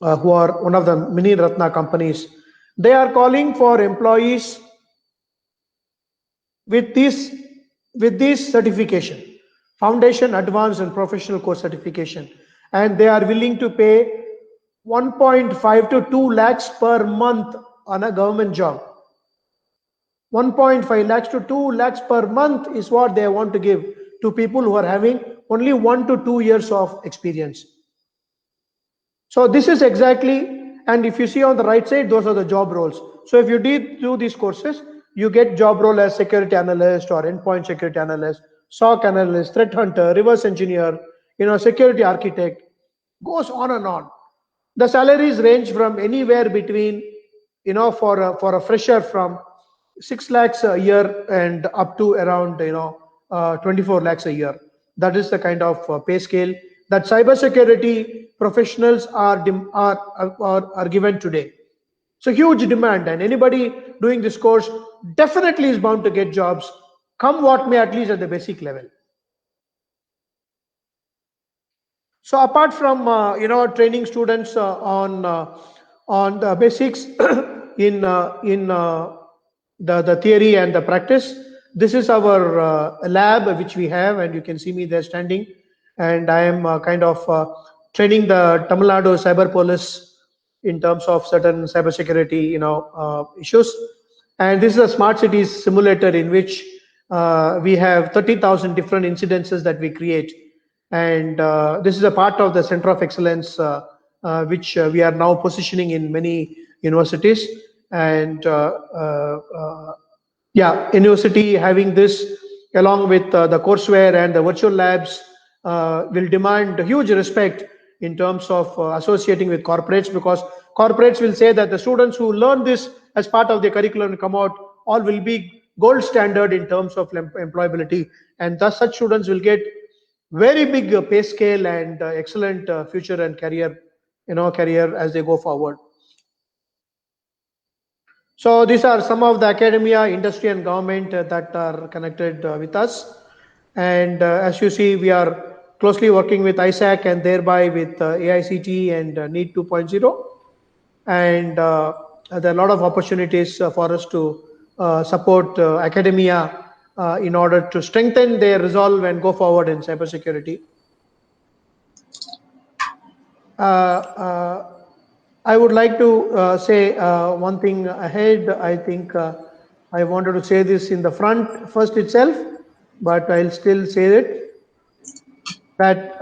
who are one of the mini Ratna companies. They are calling for employees with this certification, foundation, advanced, and professional course certification, and they are willing to pay 1.5 to 2 lakhs per month on a government job. 1.5 lakhs to 2 lakhs per month is what they want to give to people who are having only 1 to 2 years of experience. So this is exactly, and if you see on the right side, those are the job roles. So if you do these courses, you get job role as security analyst or endpoint security analyst, SOC analyst, threat hunter, reverse engineer, security architect, goes on and on. The salaries range from anywhere between, for a fresher from 6 lakhs a year and up to around 24 lakhs a year. That is the kind of pay scale that cybersecurity professionals are given today. So huge demand, and anybody doing this course definitely is bound to get jobs, come what may, at least at the basic level. So apart from training students on the basics in the theory and the practice, this is our lab which we have, and you can see me there standing, and I am kind of training the Tamil Nadu Cyber Police in terms of certain cybersecurity issues. And this is a smart cities simulator in which we have 30,000 different incidences that we create, and this is a part of the Center of Excellence which we are now positioning in many universities. And yeah, university having this along with the courseware and the virtual labs will demand huge respect in terms of associating with corporates, because corporates will say that the students who learn this as part of their curriculum and come out all will be gold standard in terms of employability, and thus such students will get very big pay scale and excellent future and career as they go forward. So these are some of the academia, industry and government that are connected with us. And as you see, we are closely working with ISAC and thereby with AICT and NEET 2.0. And there are a lot of opportunities for us to support academia in order to strengthen their resolve and go forward in cybersecurity. I would like to say one thing ahead. I think I wanted to say this in the front first itself, but I'll still say it, that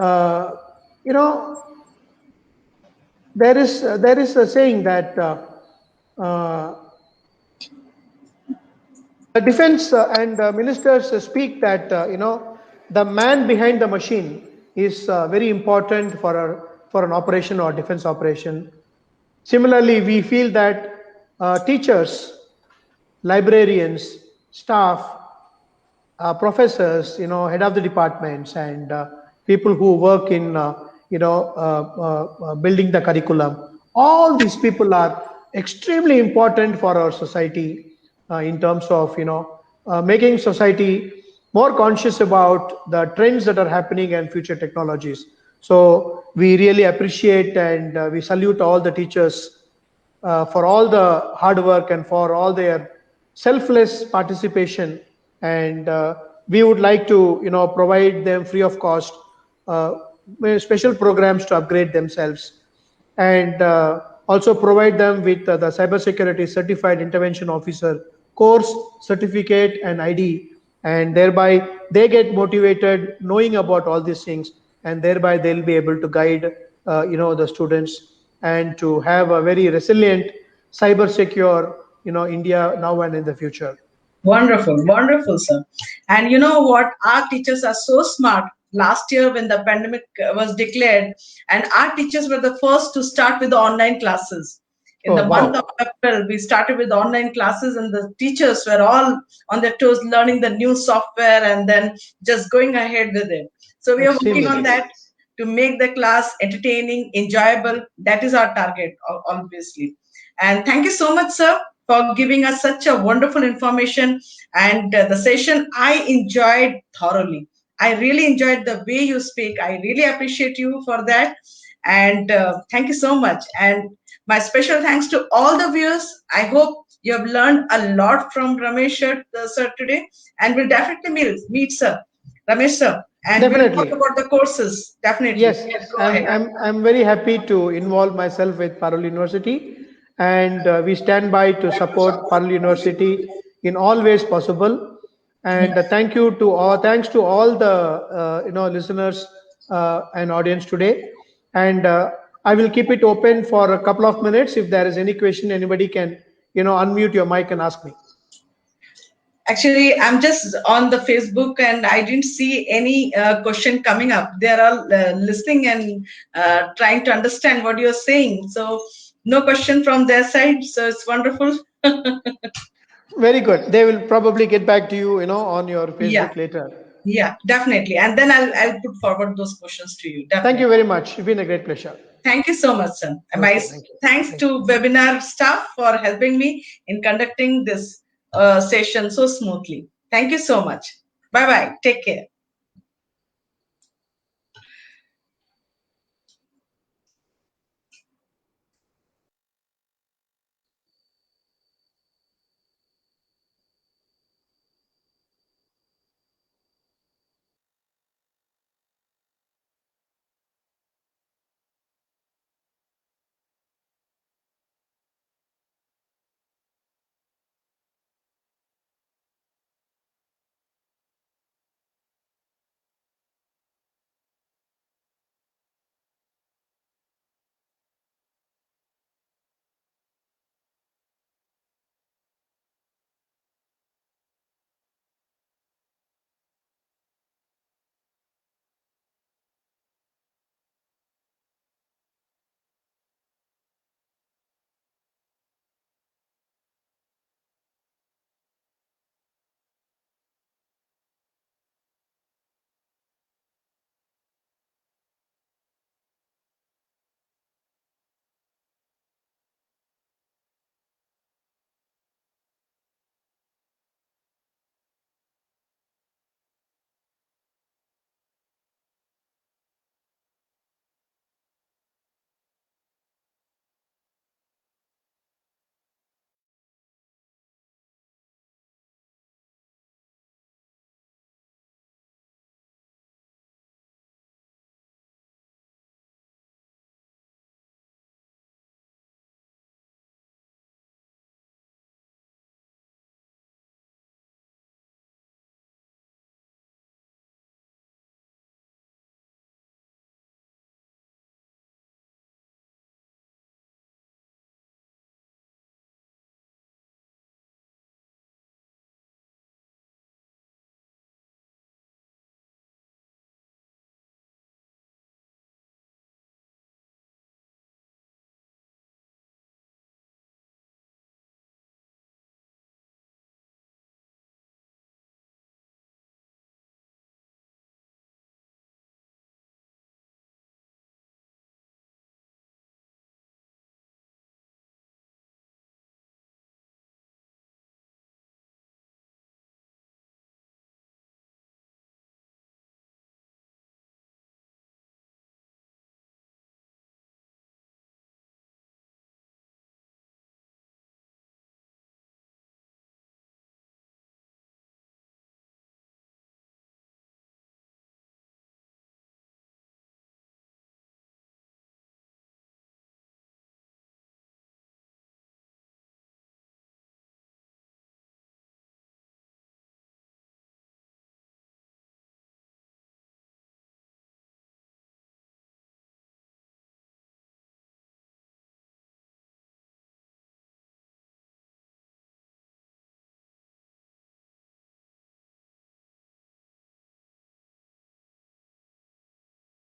there is a saying that the defense and ministers speak that the man behind the machine is very important for an operation or defense operation. Similarly, we feel that teachers, librarians, staff, professors, head of the departments, and people who work in building the curriculum, all these people are extremely important for our society in terms of making society more conscious about the trends that are happening and future technologies. So we really appreciate and we salute all the teachers for all the hard work and for all their selfless participation. And we would like to provide them free of cost special programs to upgrade themselves, and also provide them with the cybersecurity certified intervention officer course, certificate and ID, and thereby they get motivated knowing about all these things, and thereby they'll be able to guide the students and to have a very resilient cyber secure India now and in the future. Wonderful, wonderful, sir. And you know what? Our teachers are so smart. Last year, when the pandemic was declared, and our teachers were the first to start with the online classes. In the month of April, we started with online classes, and the teachers were all on their toes, learning the new software and then just going ahead with it. So we are working on that to make the class entertaining, enjoyable. That is our target, obviously. And thank you so much, sir, for giving us such a wonderful information. And the session I enjoyed thoroughly. I really enjoyed the way you speak. I really appreciate you for that. And thank you so much. And my special thanks to all the viewers. I hope you have learned a lot from Ramesh sir today. And we'll definitely meet sir, Ramesh sir. And definitely. We'll talk about the courses. Definitely. Yes, I'm very happy to involve myself with Parul University. And we stand by to support Parul University in all ways possible. And thanks to all the listeners and audience today. And I will keep it open for a couple of minutes. If there is any question, anybody can unmute your mic and ask me. Actually, I'm just on the Facebook and I didn't see any question coming up. They're all listening and trying to understand what you're saying. So no question from their side. So it's wonderful. Very good. They will probably get back to you, on your Facebook later. Yeah, definitely. And then I'll put forward those questions to you. Definitely. Thank you very much. It's been a great pleasure. Thank you so much, sir. Okay, My thank you. thanks Thank to webinar staff for helping me in conducting this session so smoothly. Thank you so much. Bye-bye. Take care.